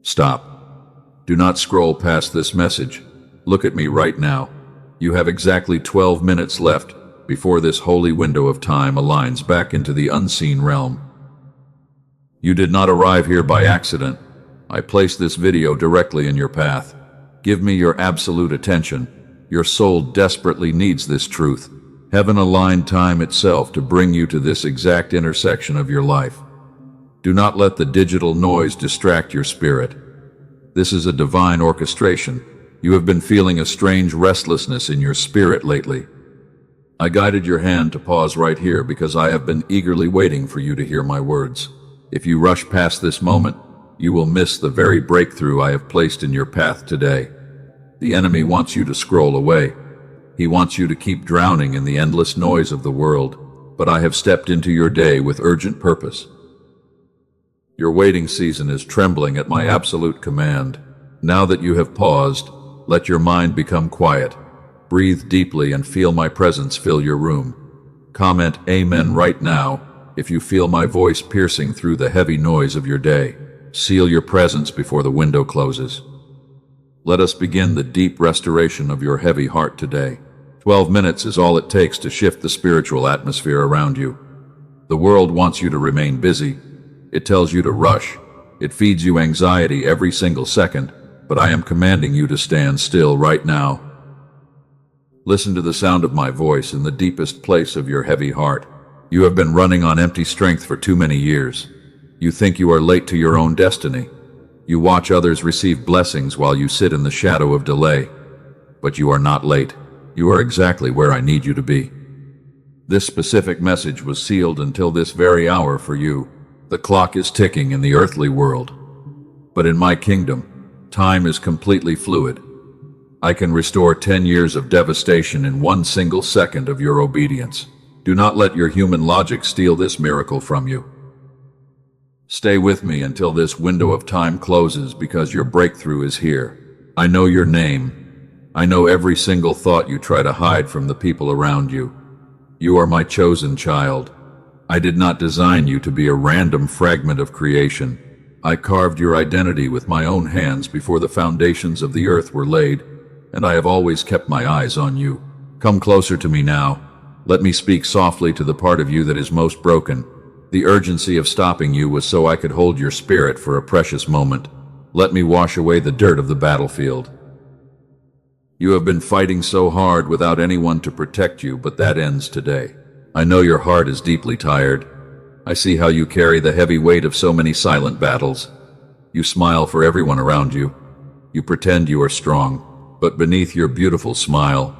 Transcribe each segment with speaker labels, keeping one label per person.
Speaker 1: Stop. Do not scroll past this message. Look at me right now. You have exactly 12 minutes left before this holy window of time aligns back into the unseen realm. You did not arrive here by accident. I placed this video directly in your path. Give me your absolute attention. Your soul desperately needs this truth. Heaven aligned time itself to bring you to this exact intersection of your life. Do not let the digital noise distract your spirit. This is a divine orchestration. You have been feeling a strange restlessness in your spirit lately. I guided your hand to pause right here because I have been eagerly waiting for you to hear my words. If you rush past this moment, you will miss the very breakthrough I have placed in your path today. The enemy wants you to scroll away. He wants you to keep drowning in the endless noise of the world, but I have stepped into your day with urgent purpose. Your waiting season is trembling at my absolute command. Now that you have paused, let your mind become quiet. Breathe deeply and feel my presence fill your room. Comment Amen right now if you feel my voice piercing through the heavy noise of your day. Seal your presence before the window closes. Let us begin the deep restoration of your heavy heart today. 12 minutes is all it takes to shift the spiritual atmosphere around you. The world wants you to remain busy. It tells you to rush. It feeds you anxiety every single second, but I am commanding you to stand still right now. Listen to the sound of my voice in the deepest place of your heavy heart. You have been running on empty strength for too many years. You think you are late to your own destiny. You watch others receive blessings while you sit in the shadow of delay. But you are not late. You are exactly where I need you to be. This specific message was sealed until this very hour for you. The clock is ticking in the earthly world. But in my kingdom, time is completely fluid. I can restore 10 years of devastation in one single second of your obedience. Do not let your human logic steal this miracle from you. Stay with me until this window of time closes because your breakthrough is here. I know your name. I know every single thought you try to hide from the people around you. You are my chosen child. I did not design you to be a random fragment of creation. I carved your identity with my own hands before the foundations of the earth were laid, and I have always kept my eyes on you. Come closer to me now. Let me speak softly to the part of you that is most broken. The urgency of stopping you was so I could hold your spirit for a precious moment. Let me wash away the dirt of the battlefield. You have been fighting so hard without anyone to protect you, but that ends today. I know your heart is deeply tired. I see how you carry the heavy weight of so many silent battles. You smile for everyone around you. You pretend you are strong, but beneath your beautiful smile,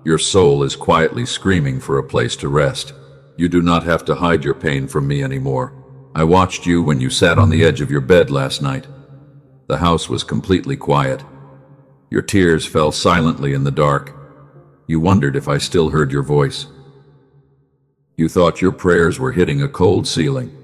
Speaker 1: your soul is quietly screaming for a place to rest. You do not have to hide your pain from me anymore. I watched you when you sat on the edge of your bed last night. The house was completely quiet. Your tears fell silently in the dark. You wondered if I still heard your voice. You thought your prayers were hitting a cold ceiling.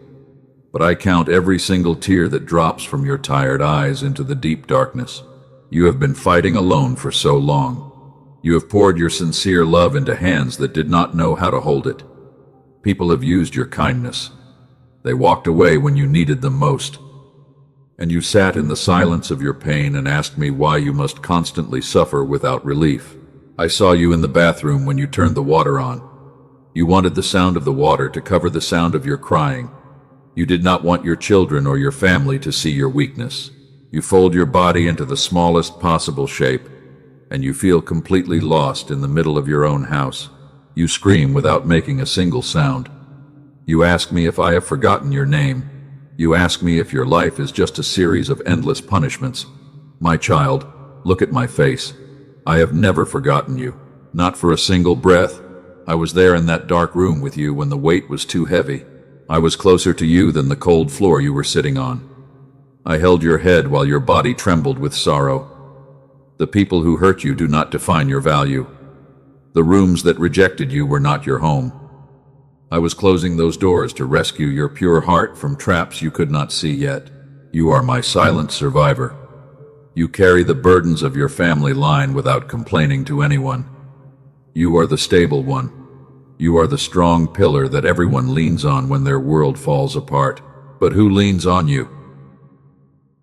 Speaker 1: But I count every single tear that drops from your tired eyes into the deep darkness. You have been fighting alone for so long. You have poured your sincere love into hands that did not know how to hold it. People have used your kindness. They walked away when you needed them most. And you sat in the silence of your pain and asked me why you must constantly suffer without relief. I saw you in the bathroom when you turned the water on. You wanted the sound of the water to cover the sound of your crying. You did not want your children or your family to see your weakness. You fold your body into the smallest possible shape, and you feel completely lost in the middle of your own house. You scream without making a single sound. You ask me if I have forgotten your name. You ask me if your life is just a series of endless punishments. My child, look at my face. I have never forgotten you, not for a single breath. I was there in that dark room with you when the weight was too heavy. I was closer to you than the cold floor you were sitting on. I held your head while your body trembled with sorrow. The people who hurt you do not define your value. The rooms that rejected you were not your home. I was closing those doors to rescue your pure heart from traps you could not see yet. You are my silent survivor. You carry the burdens of your family line without complaining to anyone. You are the stable one. You are the strong pillar that everyone leans on when their world falls apart. But who leans on you?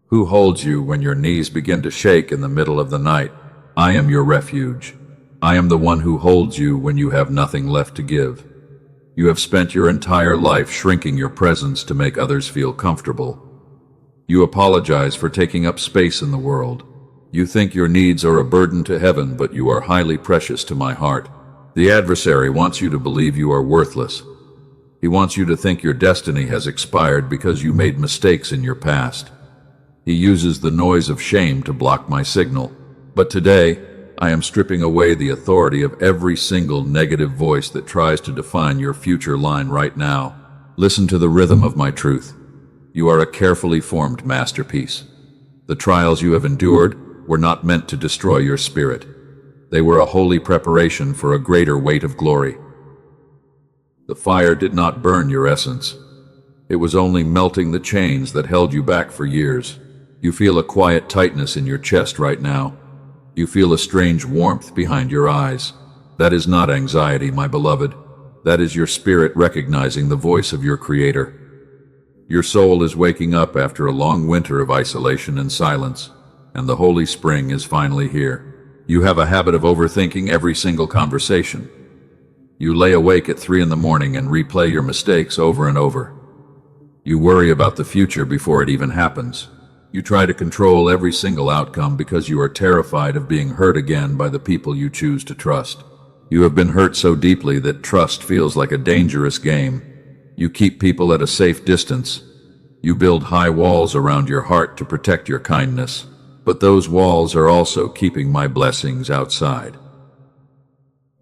Speaker 1: Who holds you when your knees begin to shake in the middle of the night? I am your refuge. I am the one who holds you when you have nothing left to give. You have spent your entire life shrinking your presence to make others feel comfortable. You apologize for taking up space in the world. You think your needs are a burden to heaven, but you are highly precious to my heart. The adversary wants you to believe you are worthless. He wants you to think your destiny has expired because you made mistakes in your past. He uses the noise of shame to block my signal. But today, I am stripping away the authority of every single negative voice that tries to define your future line right now. Listen to the rhythm of my truth. You are a carefully formed masterpiece. The trials you have endured were not meant to destroy your spirit. They were a holy preparation for a greater weight of glory. The fire did not burn your essence. It was only melting the chains that held you back for years. You feel a quiet tightness in your chest right now. You feel a strange warmth behind your eyes. That is not anxiety, my beloved. That is your spirit recognizing the voice of your Creator. Your soul is waking up after a long winter of isolation and silence, and the Holy Spring is finally here. You have a habit of overthinking every single conversation. You lay awake at 3 in the morning and replay your mistakes over and over. You worry about the future before it even happens. You try to control every single outcome because you are terrified of being hurt again by the people you choose to trust. You have been hurt so deeply that trust feels like a dangerous game. You keep people at a safe distance. You build high walls around your heart to protect your kindness. But those walls are also keeping my blessings outside.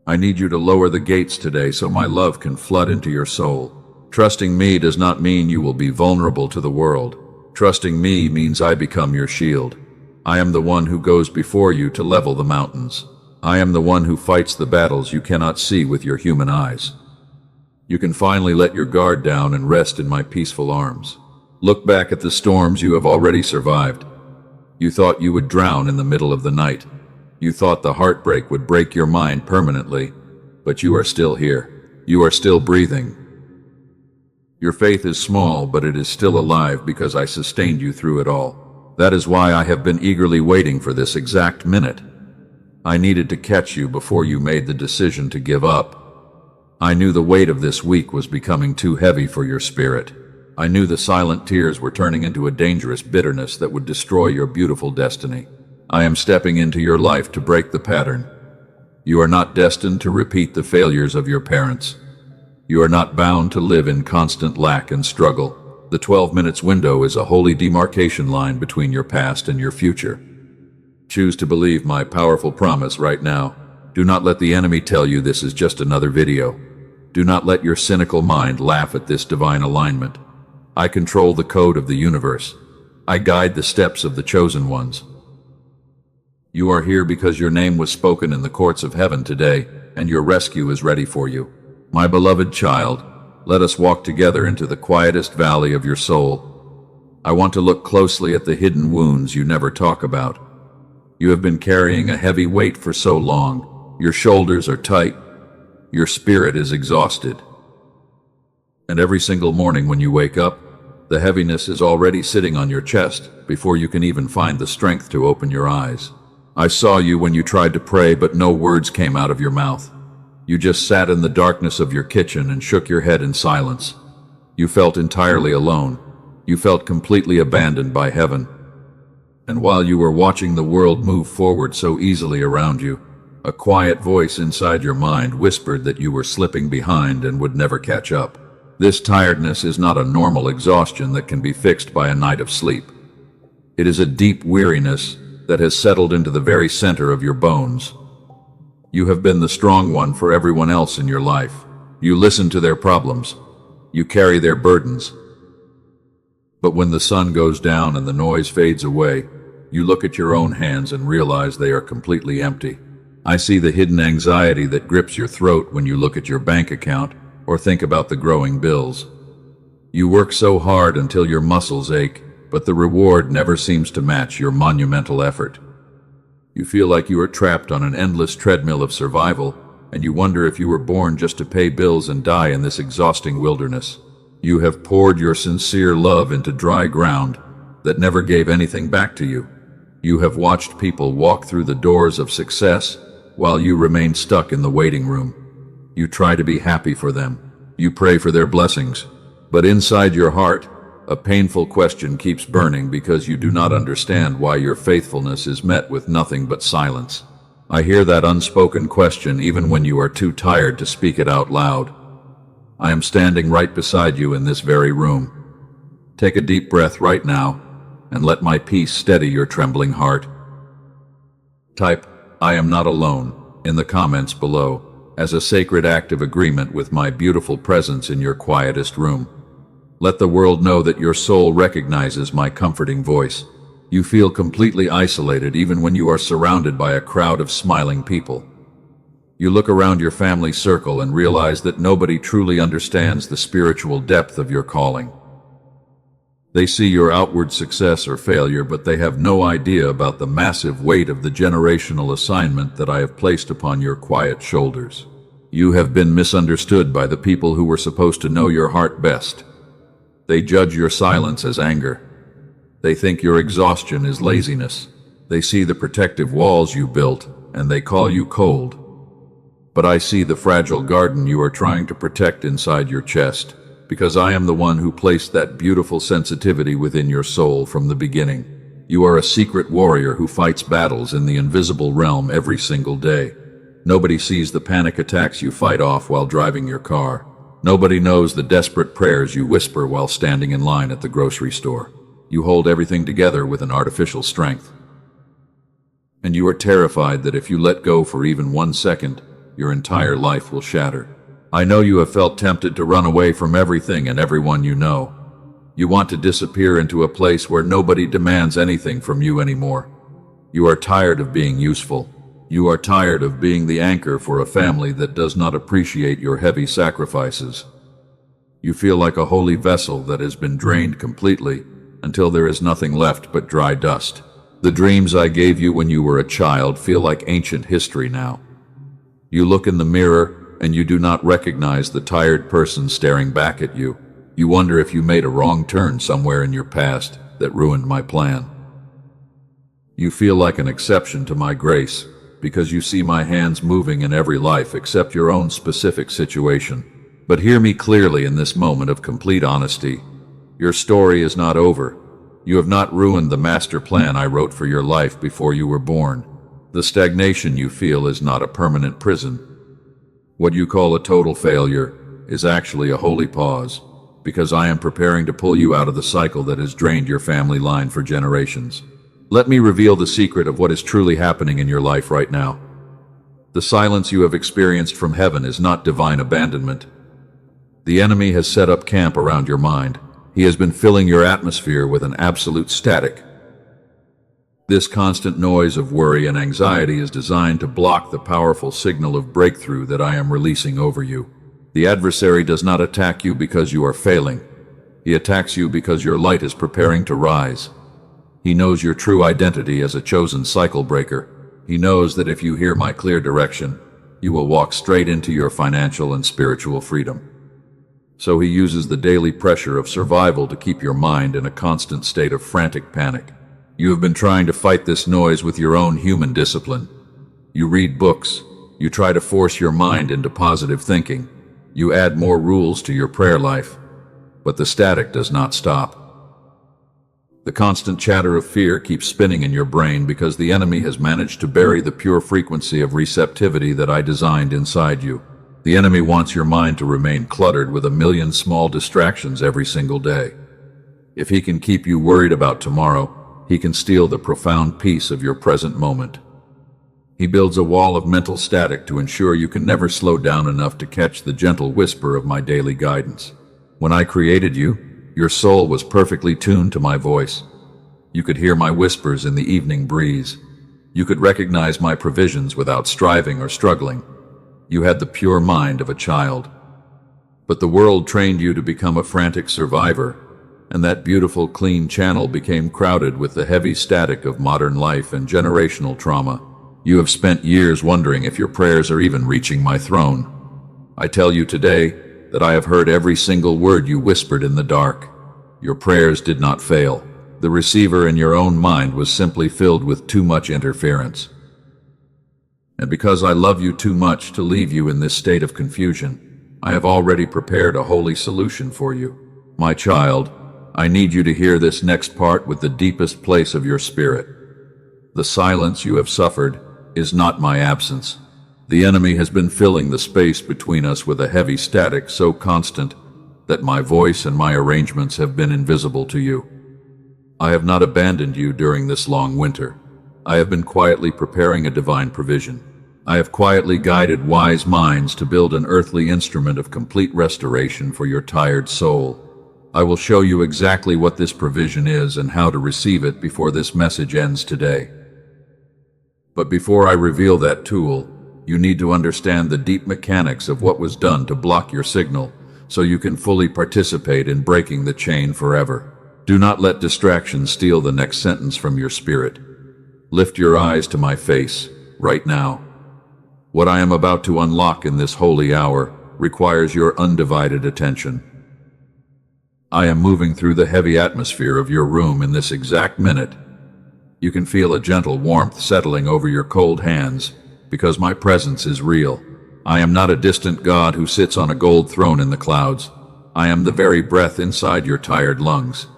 Speaker 1: I need you to lower the gates today so my love can flood into your soul. Trusting me does not mean you will be vulnerable to the world. Trusting me means I become your shield. I am the one who goes before you to level the mountains. I am the one who fights the battles you cannot see with your human eyes. You can finally let your guard down and rest in my peaceful arms. Look back at the storms you have already survived. You thought you would drown in the middle of the night. You thought the heartbreak would break your mind permanently, but you are still here. You are still breathing. Your faith is small, but it is still alive because I sustained you through it all. That is why I have been eagerly waiting for this exact minute. I needed to catch you before you made the decision to give up. I knew the weight of this week was becoming too heavy for your spirit. I knew the silent tears were turning into a dangerous bitterness that would destroy your beautiful destiny. I am stepping into your life to break the pattern. You are not destined to repeat the failures of your parents. You are not bound to live in constant lack and struggle. The 12 minutes window is a holy demarcation line between your past and your future. Choose to believe my powerful promise right now. Do not let the enemy tell you this is just another video. Do not let your cynical mind laugh at this divine alignment. I control the code of the universe. I guide the steps of the chosen ones. You are here because your name was spoken in the courts of heaven today, and your rescue is ready for you. My beloved child, let us walk together into the quietest valley of your soul. I want to look closely at the hidden wounds you never talk about. You have been carrying a heavy weight for so long. Your shoulders are tight. Your spirit is exhausted. And every single morning when you wake up, the heaviness is already sitting on your chest before you can even find the strength to open your eyes. I saw you when you tried to pray, but no words came out of your mouth. You just sat in the darkness of your kitchen and shook your head in silence. You felt entirely alone. You felt completely abandoned by heaven. And while you were watching the world move forward so easily around you, a quiet voice inside your mind whispered that you were slipping behind and would never catch up. This tiredness is not a normal exhaustion that can be fixed by a night of sleep. It is a deep weariness that has settled into the very center of your bones. You have been the strong one for everyone else in your life. You listen to their problems. You carry their burdens. But when the sun goes down and the noise fades away, you look at your own hands and realize they are completely empty. I see the hidden anxiety that grips your throat when you look at your bank account or think about the growing bills. You work so hard until your muscles ache, but the reward never seems to match your monumental effort. You feel like you are trapped on an endless treadmill of survival, and you wonder if you were born just to pay bills and die in this exhausting wilderness. You have poured your sincere love into dry ground, that never gave anything back to you. You have watched people walk through the doors of success while you remain stuck in the waiting room. You try to be happy for them. You pray for their blessings. But inside your heart, a painful question keeps burning because you do not understand why your faithfulness is met with nothing but silence. I hear that unspoken question even when you are too tired to speak it out loud. I am standing right beside you in this very room. Take a deep breath right now and let my peace steady your trembling heart. Type, "I am not alone," in the comments below, as a sacred act of agreement with my beautiful presence in your quietest room. Let the world know that your soul recognizes my comforting voice. You feel completely isolated even when you are surrounded by a crowd of smiling people. You look around your family circle and realize that nobody truly understands the spiritual depth of your calling. They see your outward success or failure, but they have no idea about the massive weight of the generational assignment that I have placed upon your quiet shoulders. You have been misunderstood by the people who were supposed to know your heart best. They judge your silence as anger. They think your exhaustion is laziness. They see the protective walls you built, and they call you cold. But I see the fragile garden you are trying to protect inside your chest, because I am the one who placed that beautiful sensitivity within your soul from the beginning. You are a secret warrior who fights battles in the invisible realm every single day. Nobody sees the panic attacks you fight off while driving your car. Nobody knows the desperate prayers you whisper while standing in line at the grocery store. You hold everything together with an artificial strength. And you are terrified that if you let go for even 1 second, your entire life will shatter. I know you have felt tempted to run away from everything and everyone you know. You want to disappear into a place where nobody demands anything from you anymore. You are tired of being useful. You are tired of being the anchor for a family that does not appreciate your heavy sacrifices. You feel like a holy vessel that has been drained completely until there is nothing left but dry dust. The dreams I gave you when you were a child feel like ancient history now. You look in the mirror and you do not recognize the tired person staring back at you. You wonder if you made a wrong turn somewhere in your past that ruined my plan. You feel like an exception to my grace because you see my hands moving in every life except your own specific situation. But hear me clearly in this moment of complete honesty. Your story is not over. You have not ruined the master plan I wrote for your life before you were born. The stagnation you feel is not a permanent prison. What you call a total failure is actually a holy pause, because I am preparing to pull you out of the cycle that has drained your family line for generations. Let me reveal the secret of what is truly happening in your life right now. The silence you have experienced from heaven is not divine abandonment. The enemy has set up camp around your mind. He has been filling your atmosphere with an absolute static. This constant noise of worry and anxiety is designed to block the powerful signal of breakthrough that I am releasing over you. The adversary does not attack you because you are failing. He attacks you because your light is preparing to rise. He knows your true identity as a chosen cycle breaker. He knows that if you hear my clear direction, you will walk straight into your financial and spiritual freedom. So he uses the daily pressure of survival to keep your mind in a constant state of frantic panic. You have been trying to fight this noise with your own human discipline. You read books. You try to force your mind into positive thinking. You add more rules to your prayer life. But the static does not stop. The constant chatter of fear keeps spinning in your brain because the enemy has managed to bury the pure frequency of receptivity that I designed inside you. The enemy wants your mind to remain cluttered with a million small distractions every single day. If he can keep you worried about tomorrow, he can steal the profound peace of your present moment. He builds a wall of mental static to ensure you can never slow down enough to catch the gentle whisper of my daily guidance. When I created you, your soul was perfectly tuned to my voice. You could hear my whispers in the evening breeze. You could recognize my provisions without striving or struggling. You had the pure mind of a child. But the world trained you to become a frantic survivor, and that beautiful, clean channel became crowded with the heavy static of modern life and generational trauma. You have spent years wondering if your prayers are even reaching my throne. I tell you today that I have heard every single word you whispered in the dark. Your prayers did not fail. The receiver in your own mind was simply filled with too much interference. And because I love you too much to leave you in this state of confusion, I have already prepared a holy solution for you. My child, I need you to hear this next part with the deepest place of your spirit. The silence you have suffered is not my absence. The enemy has been filling the space between us with a heavy static so constant that my voice and my arrangements have been invisible to you. I have not abandoned you during this long winter. I have been quietly preparing a divine provision. I have quietly guided wise minds to build an earthly instrument of complete restoration for your tired soul. I will show you exactly what this provision is and how to receive it before this message ends today. But before I reveal that tool, you need to understand the deep mechanics of what was done to block your signal so you can fully participate in breaking the chain forever. Do not let distractions steal the next sentence from your spirit. Lift your eyes to my face, right now. What I am about to unlock in this holy hour requires your undivided attention. I am moving through the heavy atmosphere of your room in this exact minute. You can feel a gentle warmth settling over your cold hands because my presence is real. I am not a distant God who sits on a gold throne in the clouds. I am the very breath inside your tired lungs.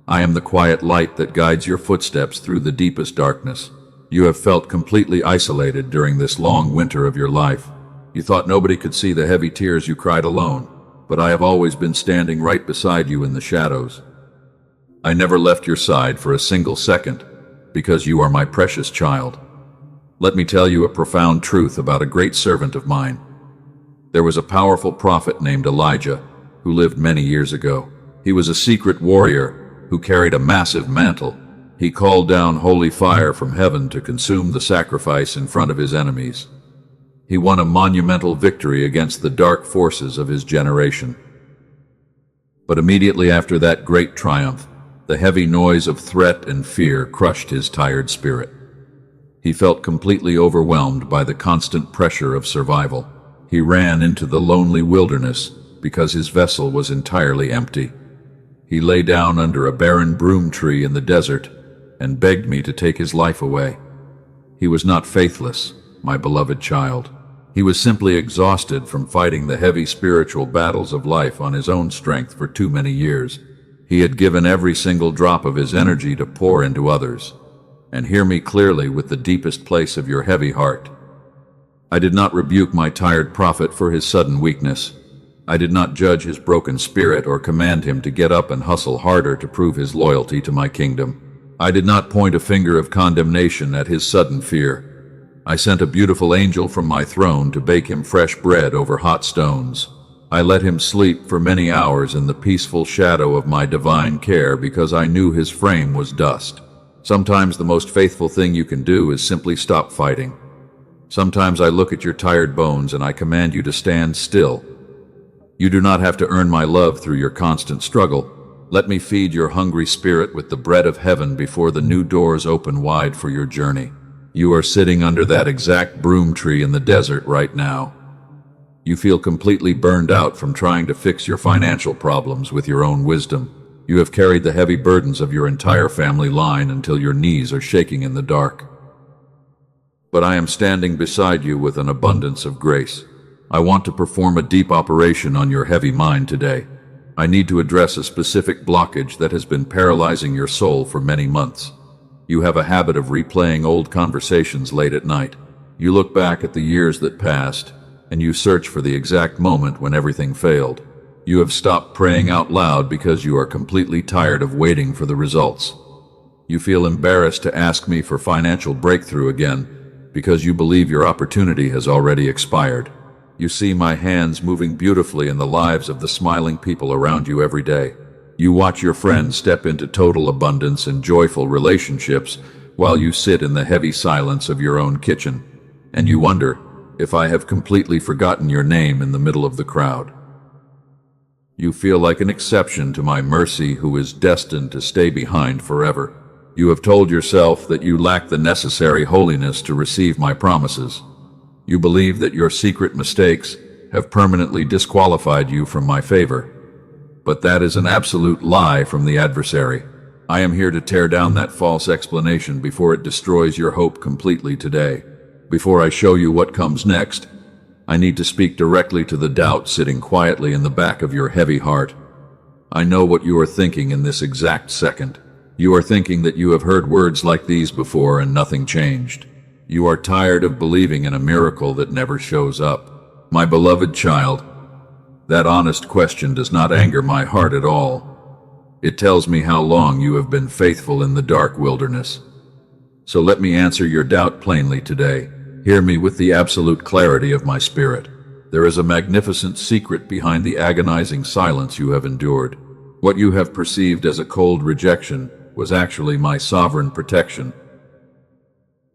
Speaker 1: I am the quiet light that guides your footsteps through the deepest darkness. You have felt completely isolated during this long winter of your life. You thought nobody could see the heavy tears you cried alone, but I have always been standing right beside you in the shadows. I never left your side for a single second, because you are my precious child. Let me tell you a profound truth about a great servant of mine. There was a powerful prophet named Elijah who lived many years ago. He was a secret warrior who carried a massive mantle. He called down holy fire from heaven to consume the sacrifice in front of his enemies. He won a monumental victory against the dark forces of his generation. But immediately after that great triumph, the heavy noise of threat and fear crushed his tired spirit. He felt completely overwhelmed by the constant pressure of survival. He ran into the lonely wilderness because his vessel was entirely empty. He lay down under a barren broom tree in the desert and begged me to take his life away. He was not faithless, my beloved child. He was simply exhausted from fighting the heavy spiritual battles of life on his own strength for too many years. He had given every single drop of his energy to pour into others. And hear me clearly with the deepest place of your heavy heart. I did not rebuke my tired prophet for his sudden weakness. I did not judge his broken spirit or command him to get up and hustle harder to prove his loyalty to my kingdom. I did not point a finger of condemnation at his sudden fear. I sent a beautiful angel from my throne to bake him fresh bread over hot stones. I let him sleep for many hours in the peaceful shadow of my divine care because I knew his frame was dust. Sometimes the most faithful thing you can do is simply stop fighting. Sometimes I look at your tired bones and I command you to stand still. You do not have to earn my love through your constant struggle. Let me feed your hungry spirit with the bread of heaven before the new doors open wide for your journey. You are sitting under that exact broom tree in the desert right now. You feel completely burned out from trying to fix your financial problems with your own wisdom. You have carried the heavy burdens of your entire family line until your knees are shaking in the dark. But I am standing beside you with an abundance of grace. I want to perform a deep operation on your heavy mind today. I need to address a specific blockage that has been paralyzing your soul for many months. You have a habit of replaying old conversations late at night. You look back at the years that passed, and you search for the exact moment when everything failed. You have stopped praying out loud because you are completely tired of waiting for the results. You feel embarrassed to ask me for financial breakthrough again because you believe your opportunity has already expired. You see my hands moving beautifully in the lives of the smiling people around you every day. You watch your friends step into total abundance and joyful relationships while you sit in the heavy silence of your own kitchen. And you wonder if I have completely forgotten your name in the middle of the crowd. You feel like an exception to my mercy who is destined to stay behind forever. You have told yourself that you lack the necessary holiness to receive my promises. You believe that your secret mistakes have permanently disqualified you from my favor. But that is an absolute lie from the adversary. I am here to tear down that false explanation before it destroys your hope completely today. Before I show you what comes next, I need to speak directly to the doubt sitting quietly in the back of your heavy heart. I know what you are thinking in this exact second. You are thinking that you have heard words like these before and nothing changed. You are tired of believing in a miracle that never shows up. My beloved child, that honest question does not anger my heart at all. It tells me how long you have been faithful in the dark wilderness. So let me answer your doubt plainly today. Hear me with the absolute clarity of my spirit. There is a magnificent secret behind the agonizing silence you have endured. What you have perceived as a cold rejection was actually my sovereign protection.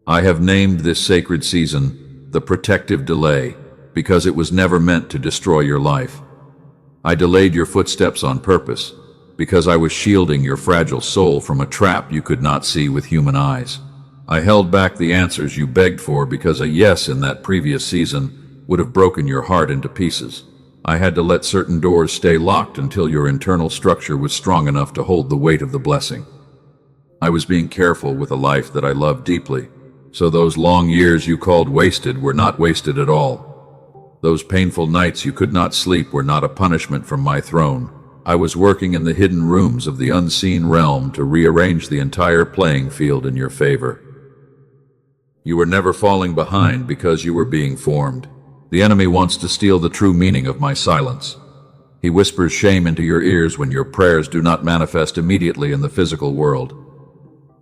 Speaker 1: I have named this sacred season the protective delay because it was never meant to destroy your life. I delayed your footsteps on purpose because I was shielding your fragile soul from a trap you could not see with human eyes. I held back the answers you begged for because a yes in that previous season would have broken your heart into pieces. I had to let certain doors stay locked until your internal structure was strong enough to hold the weight of the blessing. I was being careful with a life that I loved deeply, so those long years you called wasted were not wasted at all. Those painful nights you could not sleep were not a punishment from my throne. I was working in the hidden rooms of the unseen realm to rearrange the entire playing field in your favor. You were never falling behind because you were being formed. The enemy wants to steal the true meaning of my silence. He whispers shame into your ears when your prayers do not manifest immediately in the physical world.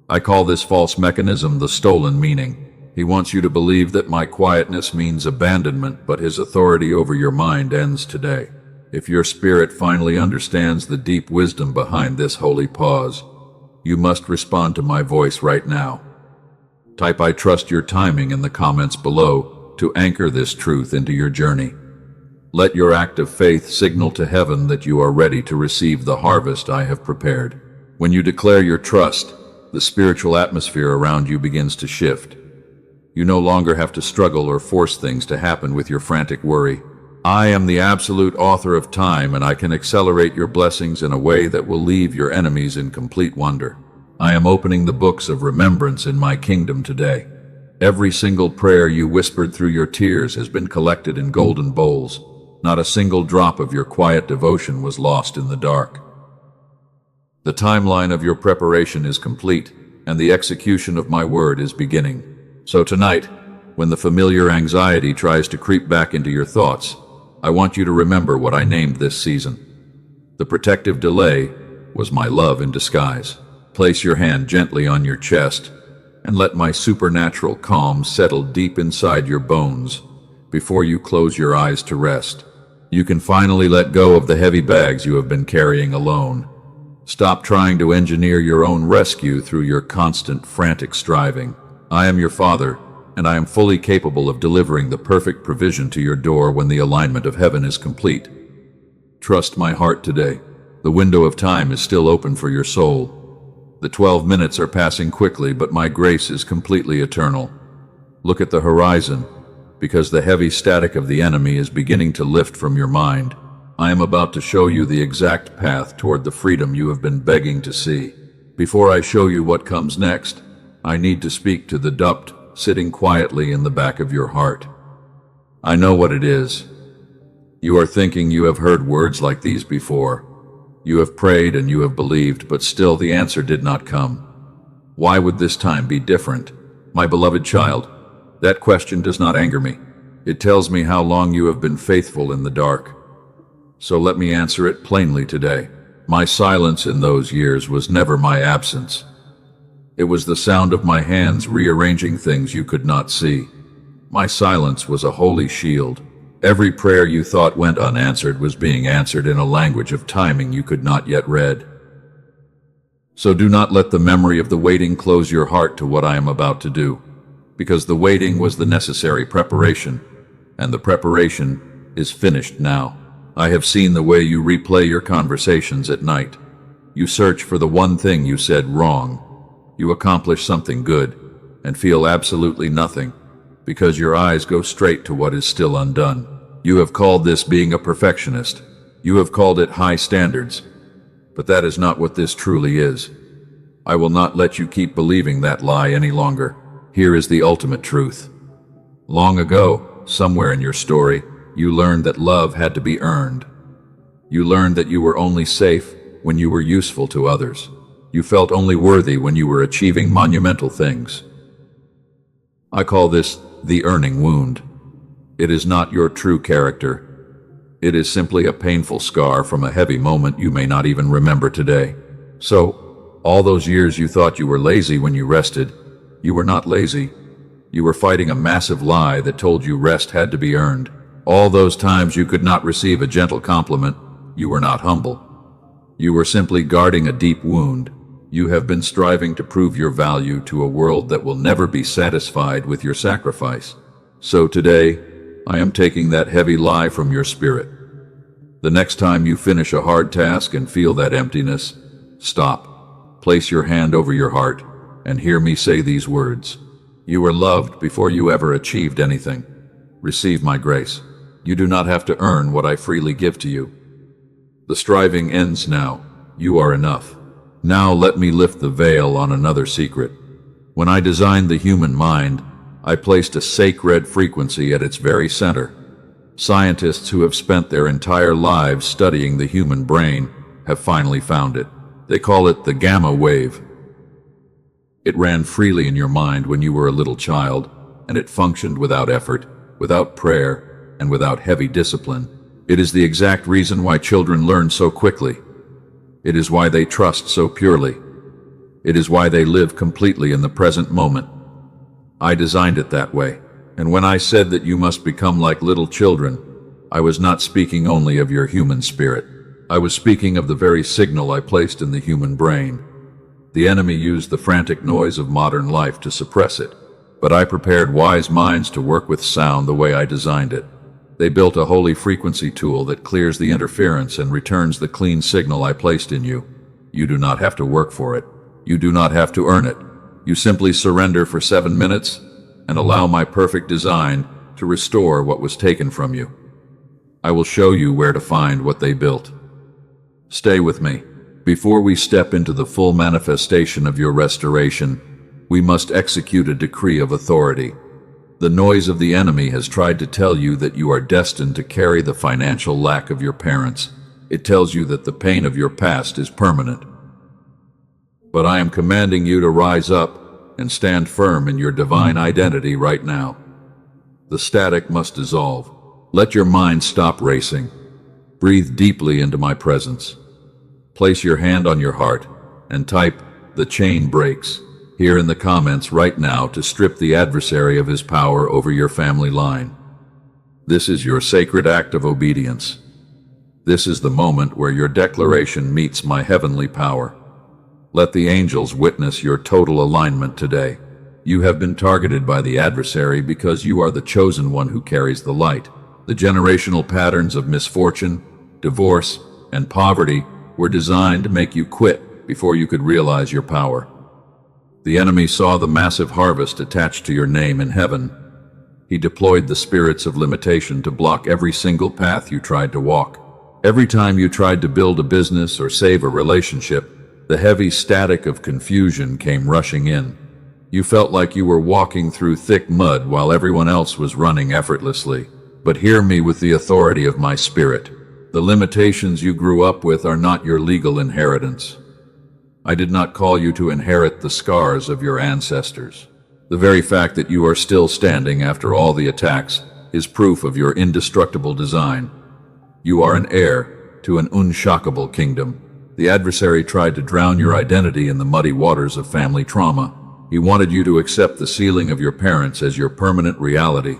Speaker 1: I call this false mechanism the stolen meaning. He wants you to believe that my quietness means abandonment, but his authority over your mind ends today. If your spirit finally understands the deep wisdom behind this holy pause, you must respond to my voice right now. Type "I trust your timing" in the comments below to anchor this truth into your journey. Let your act of faith signal to heaven that you are ready to receive the harvest I have prepared. When you declare your trust, the spiritual atmosphere around you begins to shift. You no longer have to struggle or force things to happen with your frantic worry. I am the absolute author of time, and I can accelerate your blessings in a way that will leave your enemies in complete wonder. I am opening the books of remembrance in my kingdom today. Every single prayer you whispered through your tears has been collected in golden bowls. Not a single drop of your quiet devotion was lost in the dark. The timeline of your preparation is complete, and the execution of my word is beginning. So tonight, when the familiar anxiety tries to creep back into your thoughts, I want you to remember what I named this season. The protective delay was my love in disguise. Place your hand gently on your chest and let my supernatural calm settle deep inside your bones before you close your eyes to rest. You can finally let go of the heavy bags you have been carrying alone. Stop trying to engineer your own rescue through your constant, frantic striving. I am your Father, and I am fully capable of delivering the perfect provision to your door when the alignment of heaven is complete. Trust my heart today. The window of time is still open for your soul. The 12 minutes are passing quickly, but my grace is completely eternal. Look at the horizon, because the heavy static of the enemy is beginning to lift from your mind. I am about to show you the exact path toward the freedom you have been begging to see. Before I show you what comes next, I need to speak to the doubt sitting quietly in the back of your heart. I know what it is. You are thinking you have heard words like these before. You have prayed and you have believed, but still the answer did not come. Why would this time be different? My beloved child, that question does not anger me. It tells me how long you have been faithful in the dark. So let me answer it plainly today. My silence in those years was never my absence. It was the sound of my hands rearranging things you could not see. My silence was a holy shield. Every prayer you thought went unanswered was being answered in a language of timing you could not yet read. So do not let the memory of the waiting close your heart to what I am about to do, because the waiting was the necessary preparation, and the preparation is finished now. I have seen the way you replay your conversations at night. You search for the one thing you said wrong. You accomplish something good and feel absolutely nothing, because your eyes go straight to what is still undone. You have called this being a perfectionist. You have called it high standards. But that is not what this truly is. I will not let you keep believing that lie any longer. Here is the ultimate truth. Long ago, somewhere in your story, you learned that love had to be earned. You learned that you were only safe when you were useful to others. You felt only worthy when you were achieving monumental things. I call this the earning wound. It is not your true character. It is simply a painful scar from a heavy moment you may not even remember today. So, all those years you thought you were lazy when you rested, you were not lazy. You were fighting a massive lie that told you rest had to be earned. All those times you could not receive a gentle compliment, you were not humble. You were simply guarding a deep wound. You have been striving to prove your value to a world that will never be satisfied with your sacrifice. So today, I am taking that heavy lie from your spirit. The next time you finish a hard task and feel that emptiness, stop, place your hand over your heart, and hear me say these words. You were loved before you ever achieved anything. Receive my grace. You do not have to earn what I freely give to you. The striving ends now. You are enough. Now let me lift the veil on another secret. When I designed the human mind, I placed a sacred frequency at its very center. Scientists who have spent their entire lives studying the human brain have finally found it. They call it the gamma wave. It ran freely in your mind when you were a little child, and it functioned without effort, without prayer, and without heavy discipline. It is the exact reason why children learn so quickly. It is why they trust so purely. It is why they live completely in the present moment. I designed it that way, and when I said that you must become like little children, I was not speaking only of your human spirit. I was speaking of the very signal I placed in the human brain. The enemy used the frantic noise of modern life to suppress it, but I prepared wise minds to work with sound the way I designed it. They built a holy frequency tool that clears the interference and returns the clean signal I placed in you. You do not have to work for it. You do not have to earn it. You simply surrender for 7 minutes and allow my perfect design to restore what was taken from you. I will show you where to find what they built. Stay with me. Before we step into the full manifestation of your restoration, we must execute a decree of authority. The noise of the enemy has tried to tell you that you are destined to carry the financial lack of your parents. It tells you that the pain of your past is permanent. But I am commanding you to rise up and stand firm in your divine identity right now. The static must dissolve. Let your mind stop racing. Breathe deeply into my presence. Place your hand on your heart and type, "The chain breaks," here in the comments right now to strip the adversary of his power over your family line. This is your sacred act of obedience. This is the moment where your declaration meets my heavenly power. Let the angels witness your total alignment today. You have been targeted by the adversary because you are the chosen one who carries the light. The generational patterns of misfortune, divorce, and poverty were designed to make you quit before you could realize your power. The enemy saw the massive harvest attached to your name in heaven. He deployed the spirits of limitation to block every single path you tried to walk. Every time you tried to build a business or save a relationship, the heavy static of confusion came rushing in. You felt like you were walking through thick mud while everyone else was running effortlessly. But hear me with the authority of my spirit. The limitations you grew up with are not your legal inheritance. I did not call you to inherit the scars of your ancestors. The very fact that you are still standing after all the attacks is proof of your indestructible design. You are an heir to an unshockable kingdom. The adversary tried to drown your identity in the muddy waters of family trauma. He wanted you to accept the sealing of your parents as your permanent reality.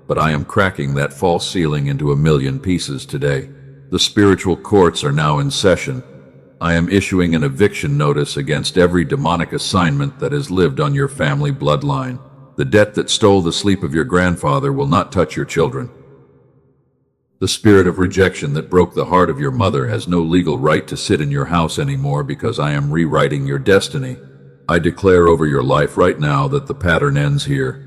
Speaker 1: But I am cracking that false ceiling into a million pieces today. The spiritual courts are now in session. I am issuing an eviction notice against every demonic assignment that has lived on your family bloodline. The debt that stole the sleep of your grandfather will not touch your children. The spirit of rejection that broke the heart of your mother has no legal right to sit in your house anymore because I am rewriting your destiny. I declare over your life right now that the pattern ends here.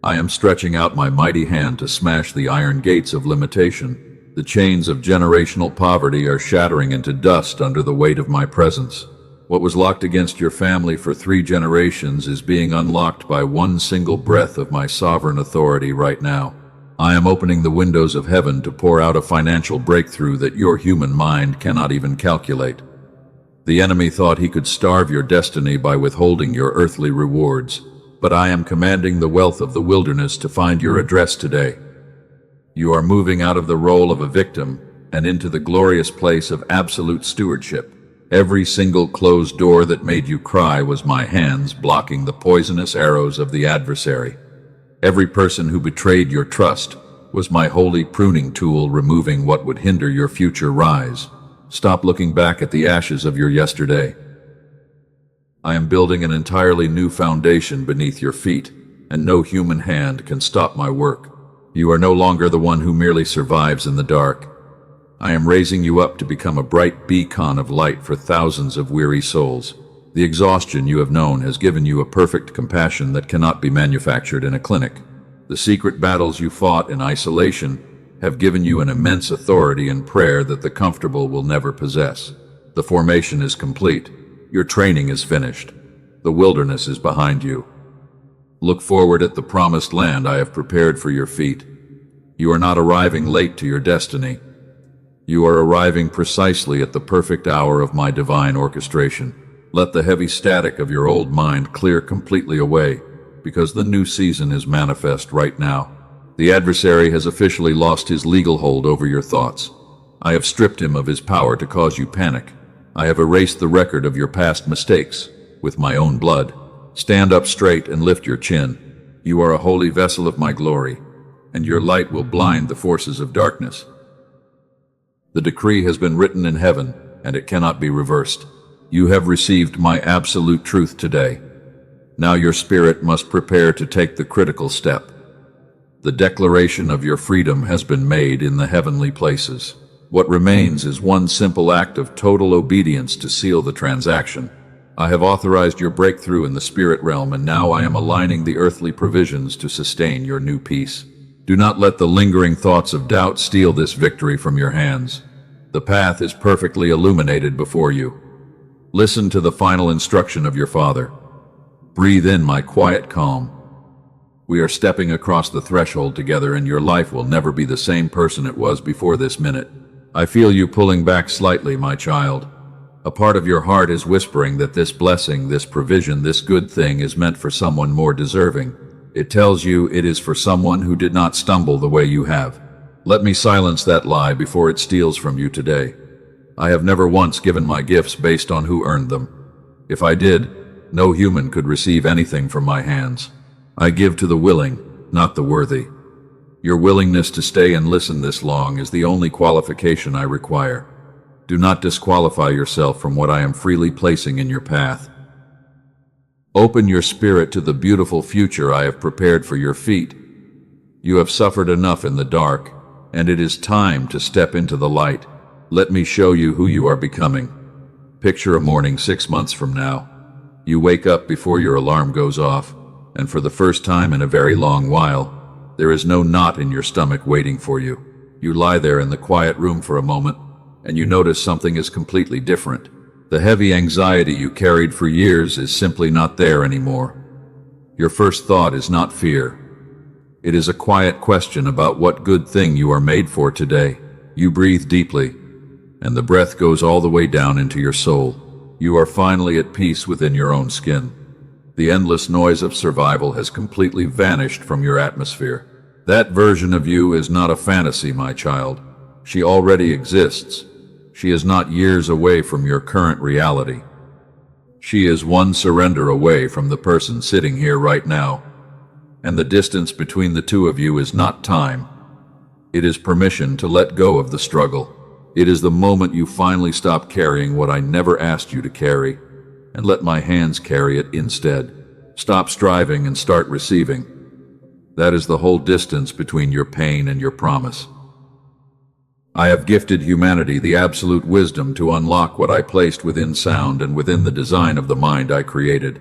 Speaker 1: I am stretching out my mighty hand to smash the iron gates of limitation. The chains of generational poverty are shattering into dust under the weight of my presence. What was locked against your family for 3 generations is being unlocked by one single breath of my sovereign authority right now. I am opening the windows of heaven to pour out a financial breakthrough that your human mind cannot even calculate. The enemy thought he could starve your destiny by withholding your earthly rewards, but I am commanding the wealth of the wilderness to find your address today. You are moving out of the role of a victim and into the glorious place of absolute stewardship. Every single closed door that made you cry was my hands blocking the poisonous arrows of the adversary. Every person who betrayed your trust was my holy pruning tool, removing what would hinder your future rise. Stop looking back at the ashes of your yesterday. I am building an entirely new foundation beneath your feet, and no human hand can stop my work. You are no longer the one who merely survives in the dark. I am raising you up to become a bright beacon of light for thousands of weary souls. The exhaustion you have known has given you a perfect compassion that cannot be manufactured in a clinic. The secret battles you fought in isolation have given you an immense authority in prayer that the comfortable will never possess. The formation is complete. Your training is finished. The wilderness is behind you. Look forward at the promised land I have prepared for your feet. You are not arriving late to your destiny. You are arriving precisely at the perfect hour of my divine orchestration. Let the heavy static of your old mind clear completely away, because the new season is manifest right now. The adversary has officially lost his legal hold over your thoughts. I have stripped him of his power to cause you panic. I have erased the record of your past mistakes with my own blood. Stand up straight and lift your chin. You are a holy vessel of my glory, and your light will blind the forces of darkness. The decree has been written in heaven, and it cannot be reversed. You have received my absolute truth today. Now your spirit must prepare to take the critical step. The declaration of your freedom has been made in the heavenly places. What remains is one simple act of total obedience to seal the transaction. I have authorized your breakthrough in the spirit realm, and now I am aligning the earthly provisions to sustain your new peace. Do not let the lingering thoughts of doubt steal this victory from your hands. The path is perfectly illuminated before you. Listen to the final instruction of your Father. Breathe in my quiet calm. We are stepping across the threshold together, and your life will never be the same person it was before this minute. I feel you pulling back slightly, my child. A part of your heart is whispering that this blessing, this provision, this good thing is meant for someone more deserving. It tells you it is for someone who did not stumble the way you have. Let me silence that lie before it steals from you today. I have never once given my gifts based on who earned them. If I did, no human could receive anything from my hands. I give to the willing, not the worthy. Your willingness to stay and listen this long is the only qualification I require. Do not disqualify yourself from what I am freely placing in your path. Open your spirit to the beautiful future I have prepared for your feet. You have suffered enough in the dark, and it is time to step into the light. Let me show you who you are becoming. Picture a morning 6 months from now. You wake up before your alarm goes off, and for the first time in a very long while, there is no knot in your stomach waiting for you. You lie there in the quiet room for a moment, and you notice something is completely different. The heavy anxiety you carried for years is simply not there anymore. Your first thought is not fear. It is a quiet question about what good thing you are made for today. You breathe deeply, and the breath goes all the way down into your soul. You are finally at peace within your own skin. The endless noise of survival has completely vanished from your atmosphere. That version of you is not a fantasy, my child. She already exists. She is not years away from your current reality. She is one surrender away from the person sitting here right now. And the distance between the two of you is not time. It is permission to let go of the struggle. It is the moment you finally stop carrying what I never asked you to carry, and let my hands carry it instead. Stop striving and start receiving. That is the whole distance between your pain and your promise. I have gifted humanity the absolute wisdom to unlock what I placed within sound and within the design of the mind I created.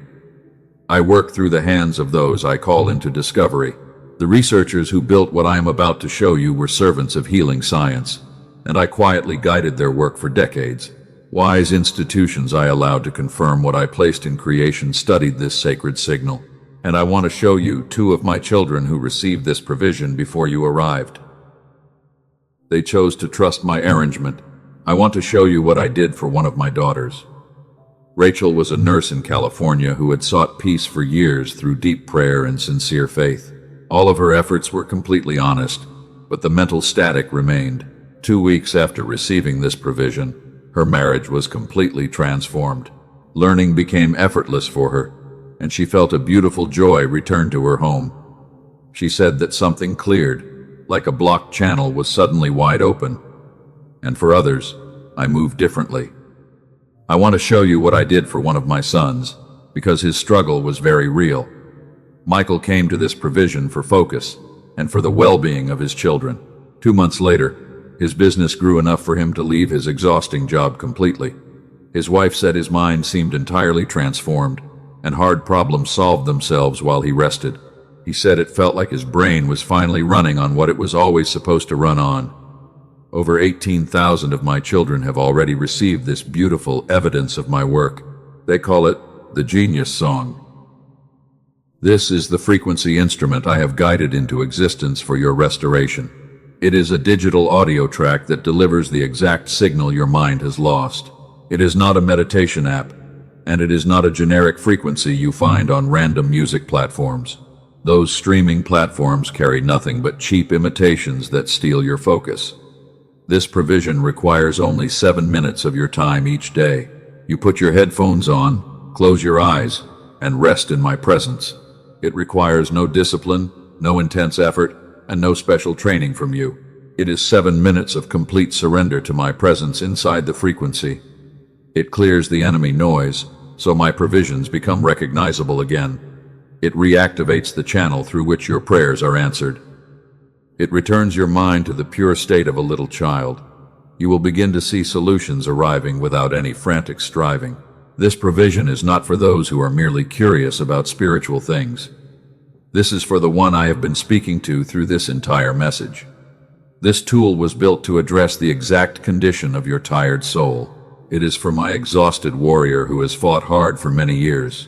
Speaker 1: I work through the hands of those I call into discovery. The researchers who built what I am about to show you were servants of healing science, and I quietly guided their work for decades. Wise institutions I allowed to confirm what I placed in creation studied this sacred signal, and I want to show you two of my children who received this provision before you arrived. They chose to trust my arrangement. I want to show you what I did for one of my daughters. Rachel was a nurse in California who had sought peace for years through deep prayer and sincere faith. All of her efforts were completely honest, but the mental static remained. 2 weeks after receiving this provision, her marriage was completely transformed. Learning became effortless for her, and she felt a beautiful joy return to her home. She said that something cleared, like a blocked channel was suddenly wide open. And for others, I moved differently. I want to show you what I did for one of my sons, because his struggle was very real. Michael came to this provision for focus and for the well-being of his children. 2 months later, his business grew enough for him to leave his exhausting job completely. His wife said his mind seemed entirely transformed, and hard problems solved themselves while he rested. He said it felt like his brain was finally running on what it was always supposed to run on. Over 18,000 of my children have already received this beautiful evidence of my work. They call it the Genius Song. This is the frequency instrument I have guided into existence for your restoration. It is a digital audio track that delivers the exact signal your mind has lost. It is not a meditation app, and it is not a generic frequency you find on random music platforms. Those streaming platforms carry nothing but cheap imitations that steal your focus. This provision requires only 7 minutes of your time each day. You put your headphones on, close your eyes, and rest in my presence. It requires no discipline, no intense effort, and no special training from you. It is 7 minutes of complete surrender to my presence inside the frequency. It clears the enemy noise, so my provisions become recognizable again. It reactivates the channel through which your prayers are answered. It returns your mind to the pure state of a little child. You will begin to see solutions arriving without any frantic striving. This provision is not for those who are merely curious about spiritual things. This is for the one I have been speaking to through this entire message. This tool was built to address the exact condition of your tired soul. It is for my exhausted warrior who has fought hard for many years.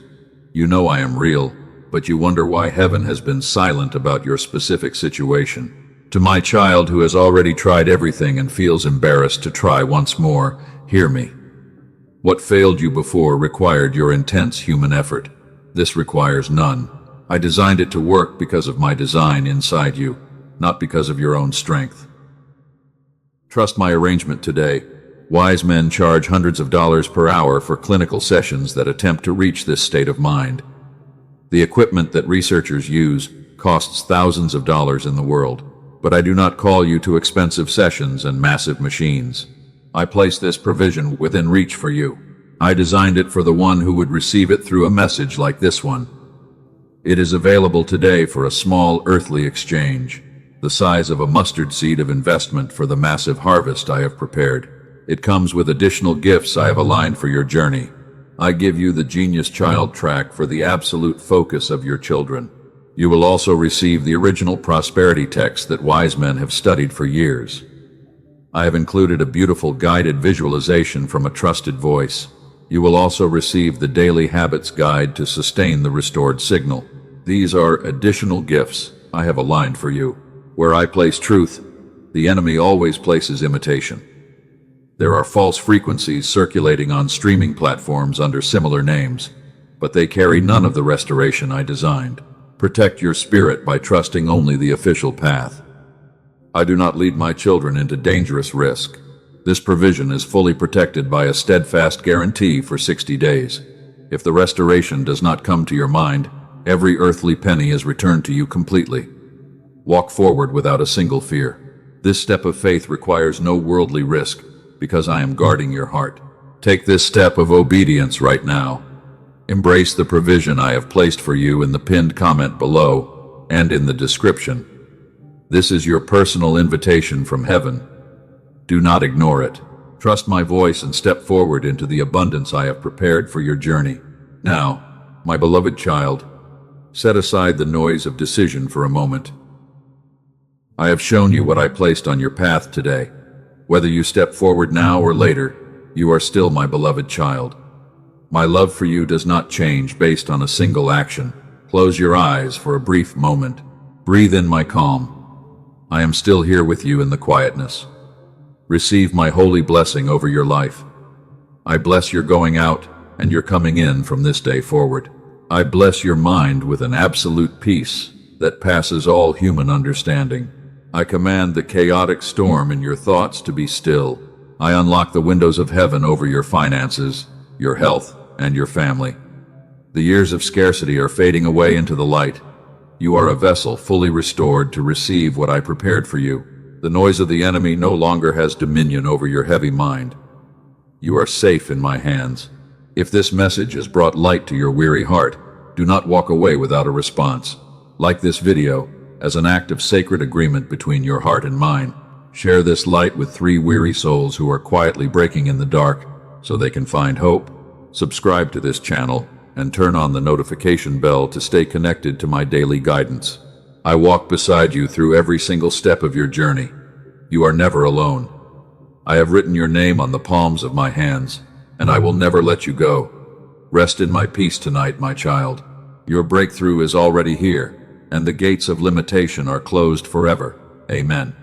Speaker 1: You know I am real, but you wonder why heaven has been silent about your specific situation. To my child who has already tried everything and feels embarrassed to try once more, hear me. What failed you before required your intense human effort. This requires none. I designed it to work because of my design inside you, not because of your own strength. Trust my arrangement today. Wise men charge hundreds of dollars per hour for clinical sessions that attempt to reach this state of mind. The equipment that researchers use costs thousands of dollars in the world, but I do not call you to expensive sessions and massive machines. I place this provision within reach for you. I designed it for the one who would receive it through a message like this one. It is available today for a small earthly exchange, the size of a mustard seed of investment for the massive harvest I have prepared. It comes with additional gifts I have aligned for your journey. I give you the Genius Child track for the absolute focus of your children. You will also receive the original prosperity text that wise men have studied for years. I have included a beautiful guided visualization from a trusted voice. You will also receive the Daily Habits Guide to sustain the restored signal. These are additional gifts I have aligned for you. Where I place truth, the enemy always places imitation. There are false frequencies circulating on streaming platforms under similar names, but they carry none of the restoration I designed. Protect your spirit by trusting only the official path. I do not lead my children into dangerous risk. This provision is fully protected by a steadfast guarantee for 60 days. If the restoration does not come to your mind, every earthly penny is returned to you completely. Walk forward without a single fear. This step of faith requires no worldly risk, because I am guarding your heart. Take this step of obedience right now. Embrace the provision I have placed for you in the pinned comment below and in the description. This is your personal invitation from heaven. Do not ignore it. Trust my voice and step forward into the abundance I have prepared for your journey. Now, my beloved child, set aside the noise of decision for a moment. I have shown you what I placed on your path today. Whether you step forward now or later, you are still my beloved child. My love for you does not change based on a single action. Close your eyes for a brief moment. Breathe in my calm. I am still here with you in the quietness. Receive my holy blessing over your life. I bless your going out and your coming in from this day forward. I bless your mind with an absolute peace that passes all human understanding. I command the chaotic storm in your thoughts to be still. I unlock the windows of heaven over your finances, your health, and your family. The years of scarcity are fading away into the light. You are a vessel fully restored to receive what I prepared for you. The noise of the enemy no longer has dominion over your heavy mind. You are safe in my hands. If this message has brought light to your weary heart, do not walk away without a response. Like this video, as an act of sacred agreement between your heart and mine. Share this light with 3 weary souls who are quietly breaking in the dark so they can find hope. Subscribe to this channel and turn on the notification bell to stay connected to my daily guidance. I walk beside you through every single step of your journey. You are never alone. I have written your name on the palms of my hands, and I will never let you go. Rest in my peace tonight, my child. Your breakthrough is already here, and the gates of limitation are closed forever. Amen.